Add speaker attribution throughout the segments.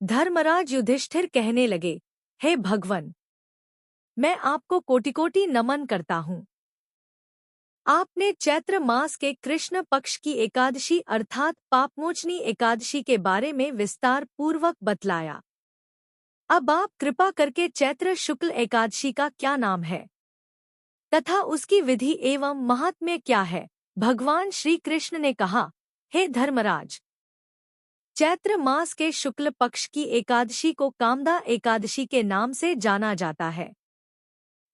Speaker 1: धर्मराज युधिष्ठिर कहने लगे, हे भगवन, मैं आपको कोटि कोटि नमन करता हूँ। आपने चैत्र मास के कृष्ण पक्ष की एकादशी अर्थात पापमोचनी एकादशी के बारे में विस्तार पूर्वक बतलाया। अब आप कृपा करके चैत्र शुक्ल एकादशी का क्या नाम है तथा उसकी विधि एवं महात्म्य क्या है? भगवान श्री कृष्ण ने कहा, हे धर्मराज, चैत्र मास के शुक्ल पक्ष की एकादशी को कामदा एकादशी के नाम से जाना जाता है।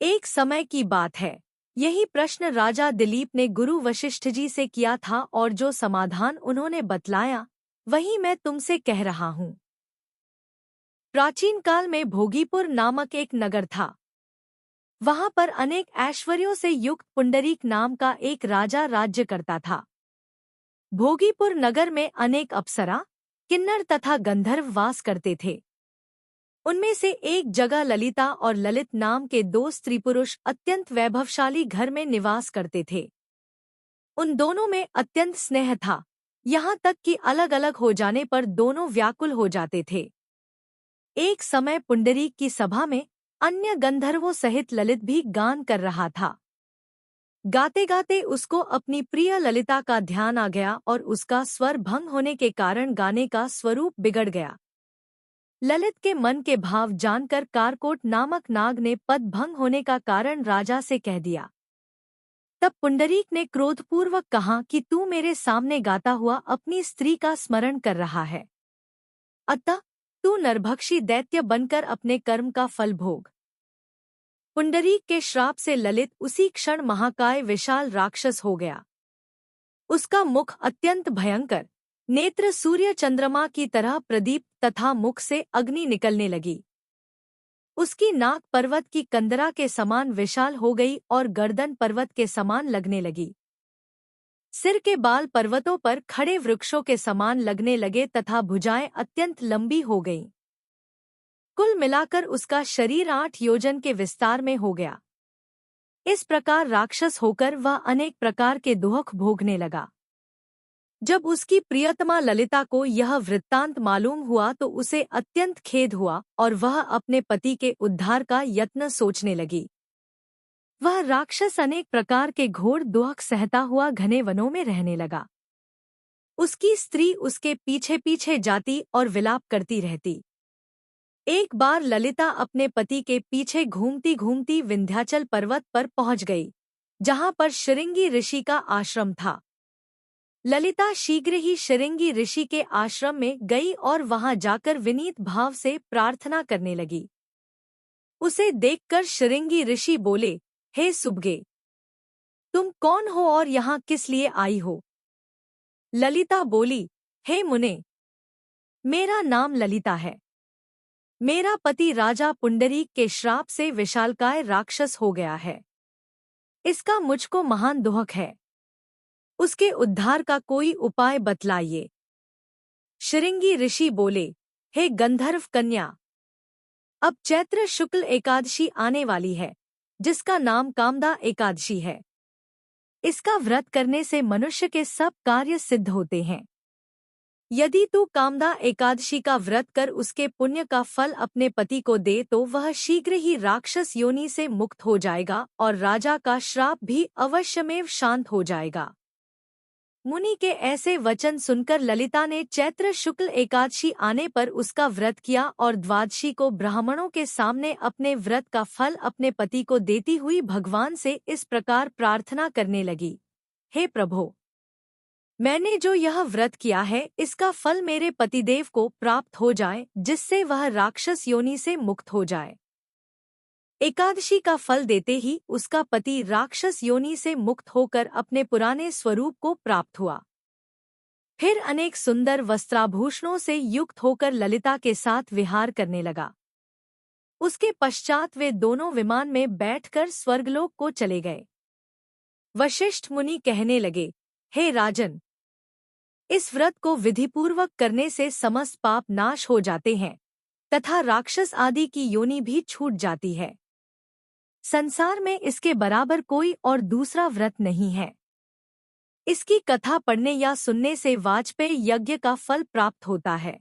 Speaker 1: एक समय की बात है, यही प्रश्न राजा दिलीप ने गुरु वशिष्ठ जी से किया था और जो समाधान उन्होंने बतलाया वही मैं तुमसे कह रहा हूँ। प्राचीन काल में भोगीपुर नामक एक नगर था। वहां पर अनेक ऐश्वर्यों से युक्त पुंडरीक नाम का एक राजा राज्य करता था। भोगीपुर नगर में अनेक अप्सरा, किन्नर तथा गंधर्व वास करते थे। उनमें से एक जगह ललिता और ललित नाम के दो स्त्री पुरुष अत्यंत वैभवशाली घर में निवास करते थे। उन दोनों में अत्यंत स्नेह था, यहाँ तक कि अलग अलग हो जाने पर दोनों व्याकुल हो जाते थे। एक समय पुंडरीक की सभा में अन्य गंधर्वों सहित ललित भी गान कर रहा था। गाते गाते उसको अपनी प्रिय ललिता का ध्यान आ गया और उसका स्वर भंग होने के कारण गाने का स्वरूप बिगड़ गया। ललित के मन के भाव जानकर कारकोट नामक नाग ने पद भंग होने का कारण राजा से कह दिया। तब पुंडरीक ने क्रोधपूर्वक कहा कि तू मेरे सामने गाता हुआ अपनी स्त्री का स्मरण कर रहा है, अतः तू नरभक्षी दैत्य बनकर अपने कर्म का फल भोग। पुंडरीक के श्राप से ललित उसी क्षण महाकाय विशाल राक्षस हो गया। उसका मुख अत्यंत भयंकर, नेत्र सूर्य चंद्रमा की तरह प्रदीप्त तथा मुख से अग्नि निकलने लगी। उसकी नाक पर्वत की कंदरा के समान विशाल हो गई और गर्दन पर्वत के समान लगने लगी। सिर के बाल पर्वतों पर खड़े वृक्षों के समान लगने लगे तथा भुजाएं अत्यंत लंबी हो गईं। कुल मिलाकर उसका शरीर 8 योजन के विस्तार में हो गया। इस प्रकार राक्षस होकर वह अनेक प्रकार के दुख भोगने लगा। जब उसकी प्रियतमा ललिता को यह वृत्तांत मालूम हुआ तो उसे अत्यंत खेद हुआ और वह अपने पति के उद्धार का यत्न सोचने लगी। वह राक्षस अनेक प्रकार के घोर दुख सहता हुआ घने वनों में रहने लगा। उसकी स्त्री उसके पीछे पीछे जाती और विलाप करती रहती। एक बार ललिता अपने पति के पीछे घूमती घूमती विंध्याचल पर्वत पर पहुंच गई, जहां पर शृंगी ऋषि का आश्रम था। ललिता शीघ्र ही शृंगी ऋषि के आश्रम में गई और वहां जाकर विनीत भाव से प्रार्थना करने लगी। उसे देखकर शृंगी ऋषि बोले, हे सुभगे, तुम कौन हो और यहाँ किस लिए आई हो? ललिता बोली, हे मुने, मेरा नाम ललिता है। मेरा पति राजा पुंडरीक के श्राप से विशालकाय राक्षस हो गया है। इसका मुझको महान दुख है। उसके उद्धार का कोई उपाय बतलाइए। शृंगी ऋषि बोले, हे गंधर्व कन्या, अब चैत्र शुक्ल एकादशी आने वाली है, जिसका नाम कामदा एकादशी है। इसका व्रत करने से मनुष्य के सब कार्य सिद्ध होते हैं। यदि तू कामदा एकादशी का व्रत कर उसके पुण्य का फल अपने पति को दे तो वह शीघ्र ही राक्षस योनि से मुक्त हो जाएगा और राजा का श्राप भी अवश्यमेव शांत हो जाएगा। मुनि के ऐसे वचन सुनकर ललिता ने चैत्र शुक्ल एकादशी आने पर उसका व्रत किया और द्वादशी को ब्राह्मणों के सामने अपने व्रत का फल अपने पति को देती हुई भगवान से इस प्रकार प्रार्थना करने लगी, हे प्रभो, मैंने जो यह व्रत किया है इसका फल मेरे पतिदेव को प्राप्त हो जाए, जिससे वह राक्षस योनि से मुक्त हो जाए। एकादशी का फल देते ही उसका पति राक्षस योनि से मुक्त होकर अपने पुराने स्वरूप को प्राप्त हुआ। फिर अनेक सुंदर वस्त्राभूषणों से युक्त होकर ललिता के साथ विहार करने लगा। उसके पश्चात वे दोनों विमान में बैठकर स्वर्गलोक को चले गए। वशिष्ठ मुनि कहने लगे, हे राजन, इस व्रत को विधिपूर्वक करने से समस्त पाप नाश हो जाते हैं तथा राक्षस आदि की योनि भी छूट जाती है। संसार में इसके बराबर कोई और दूसरा व्रत नहीं है। इसकी कथा पढ़ने या सुनने से वाजपेय यज्ञ का फल प्राप्त होता है।